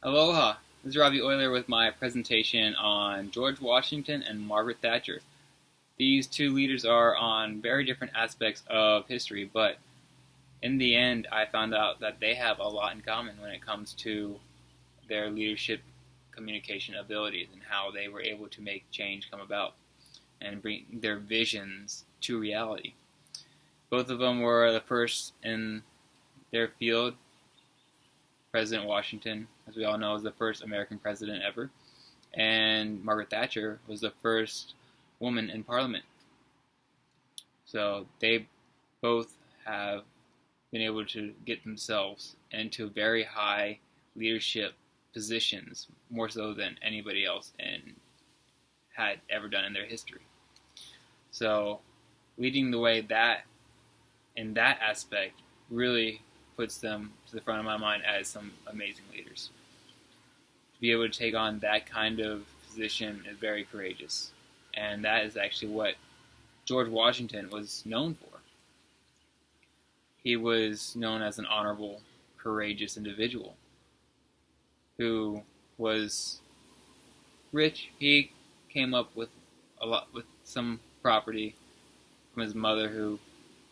Aloha! This is Robbie Euler with my presentation on George Washington and Margaret Thatcher. These two leaders are on very different aspects of history, but in the end, I found out that they have a lot in common when it comes to their leadership communication abilities and how they were able to make change come about and bring their visions to reality. Both of them were the first in their field. President Washington, as we all know, was the first American president ever, and Margaret Thatcher was the first woman in Parliament. So they both have been able to get themselves into very high leadership positions, more so than anybody else had ever done in their history. So leading the way that in that aspect really puts them to the front of my mind as some amazing leaders. To be able to take on that kind of position is very courageous. And that is actually what George Washington was known for. He was known as an honorable, courageous individual who was rich. He came up with some property from his mother, who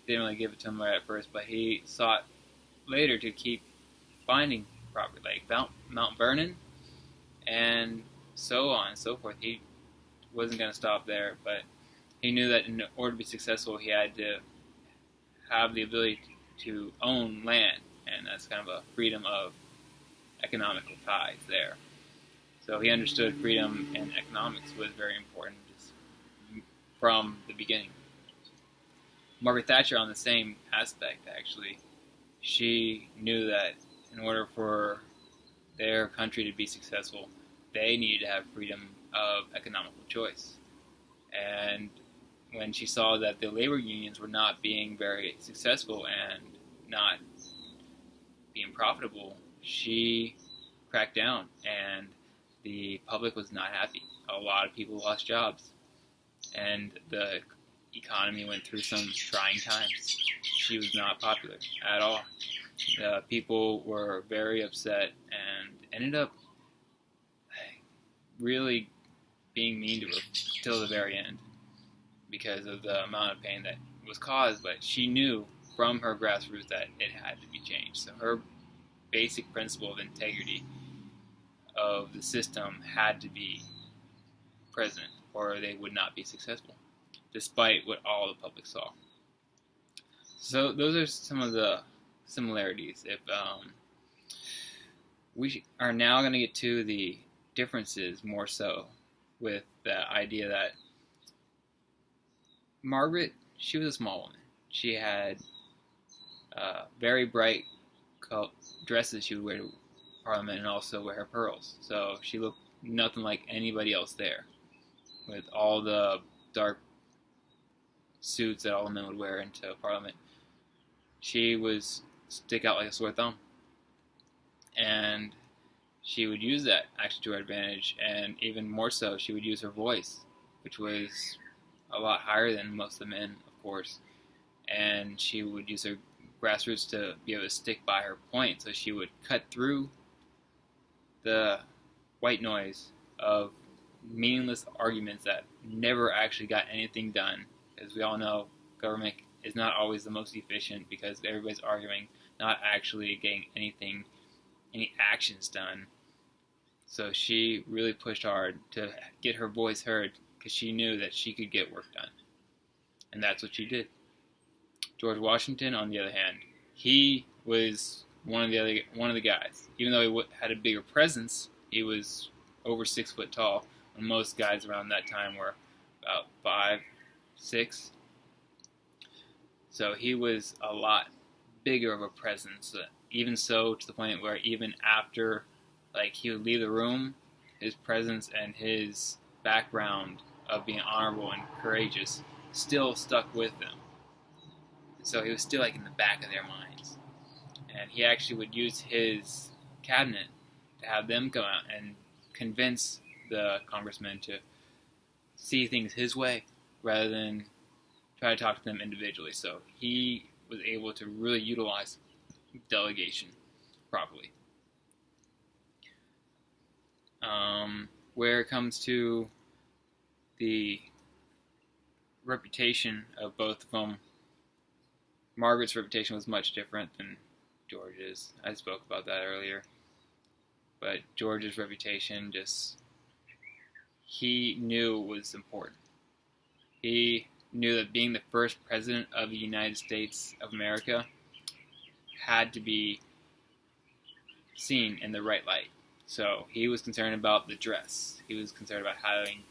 didn't really give it to him right at first, but he sought later to keep finding property like Mount Vernon and so on and so forth. He wasn't going to stop there, but he knew that in order to be successful, he had to have the ability to own land, and that's kind of a freedom of economical ties there. So he understood freedom and economics was very important just from the beginning. Margaret Thatcher, on the same aspect, actually, she knew that in order for their country to be successful, they needed to have freedom of economical choice. And when she saw that the labor unions were not being very successful and not being profitable, she cracked down, and the public was not happy. A lot of people lost jobs, and the economy went through some trying times. She was not popular at all. People were very upset and ended up really being mean to her till the very end because of the amount of pain that was caused. But she knew from her grassroots that it had to be changed. So her basic principle of integrity of the system had to be present, or they would not be successful, despite what all the public saw. So those are some of the similarities. If we are now going to get to the differences more so, with the idea that Margaret, she was a small woman. She had very bright dresses she would wear to Parliament, and also wear her pearls. So she looked nothing like anybody else there, with all the dark suits that all the men would wear into Parliament. She was stick out like a sore thumb, and she would use that actually to her advantage, and even more so, she would use her voice, which was a lot higher than most of the men, of course, and she would use her grassroots to be able to stick by her point, so she would cut through the white noise of meaningless arguments that never actually got anything done. As we all know, government is not always the most efficient because everybody's arguing, not actually getting any actions done. So she really pushed hard to get her voice heard because she knew that she could get work done. And that's what she did. George Washington, on the other hand, he was one of the guys. Even though he had a bigger presence, he was over 6 foot tall, when most guys around that time were about 5, 6. So he was a lot bigger of a presence. Even so, to the point where even after, he would leave the room, his presence and his background of being honorable and courageous still stuck with them. So he was still in the back of their minds. And he actually would use his cabinet to have them come out and convince the congressmen to see things his way rather than try to talk to them individually. So he was able to really utilize delegation properly. Where it comes to the reputation of both of them, Margaret's reputation was much different than George's. I spoke about that earlier. But George's reputation he knew was important. He knew that being the first president of the United States of America had to be seen in the right light. So he was concerned about the dress. He was concerned about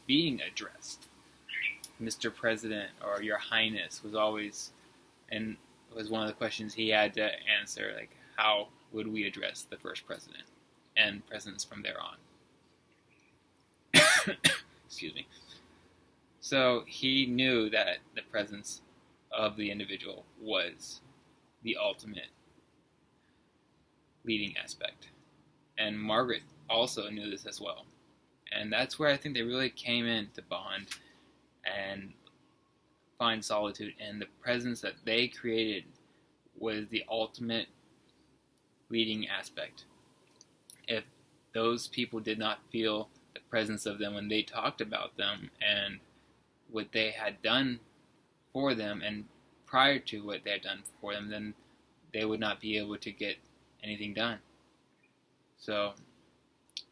being addressed. Mr. President or Your Highness was always, and was one of the questions he had to answer, like how would we address the first president and presidents from there on. Excuse me. So he knew that the presence of the individual was the ultimate leading aspect. And Margaret also knew this as well. And that's where I think they really came in to bond and find solitude. And the presence that they created was the ultimate leading aspect. If those people did not feel the presence of them when they talked about them and what they had done for them and prior to what they had done for them, then they would not be able to get anything done. So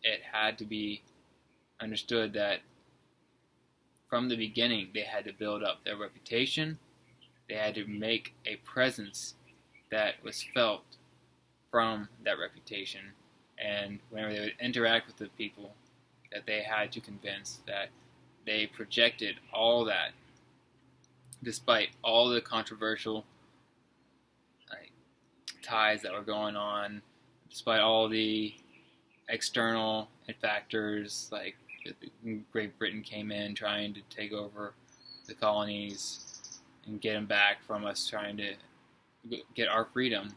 it had to be understood that from the beginning they had to build up their reputation. They had to make a presence that was felt from that reputation, and whenever they would interact with the people, that they had to convince that they projected all that, despite all the controversial ties that were going on, despite all the external factors, like Great Britain came in trying to take over the colonies and get them back from us, trying to get our freedom.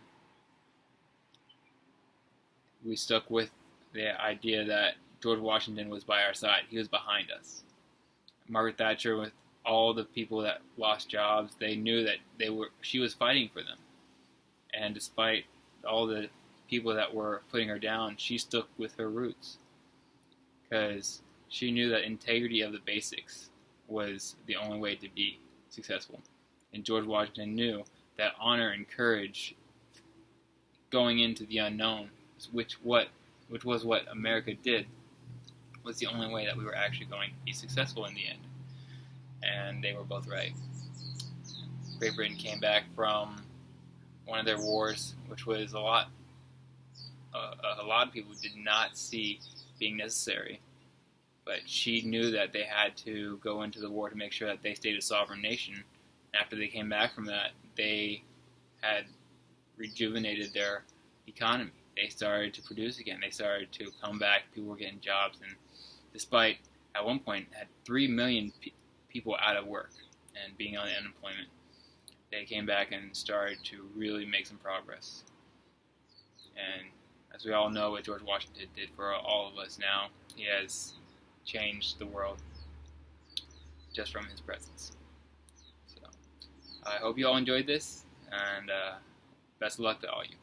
We stuck with the idea that George Washington was by our side. He was behind us. Margaret Thatcher, with all the people that lost jobs, they knew that she was fighting for them. And despite all the people that were putting her down, she stuck with her roots. Because she knew that integrity of the basics was the only way to be successful. And George Washington knew that honor and courage going into the unknown, which was what America did, was the only way that we were actually going to be successful in the end. And they were both right. Great Britain came back from one of their wars, which was a lot of people did not see being necessary. But she knew that they had to go into the war to make sure that they stayed a sovereign nation. After they came back from that, they had rejuvenated their economy. They started to produce again. They started to come back. People were getting jobs. And despite, at one point, had 3 million people out of work and being on unemployment, they came back and started to really make some progress. And as we all know what George Washington did for all of us now, he has changed the world just from his presence. So I hope you all enjoyed this, and best of luck to all you.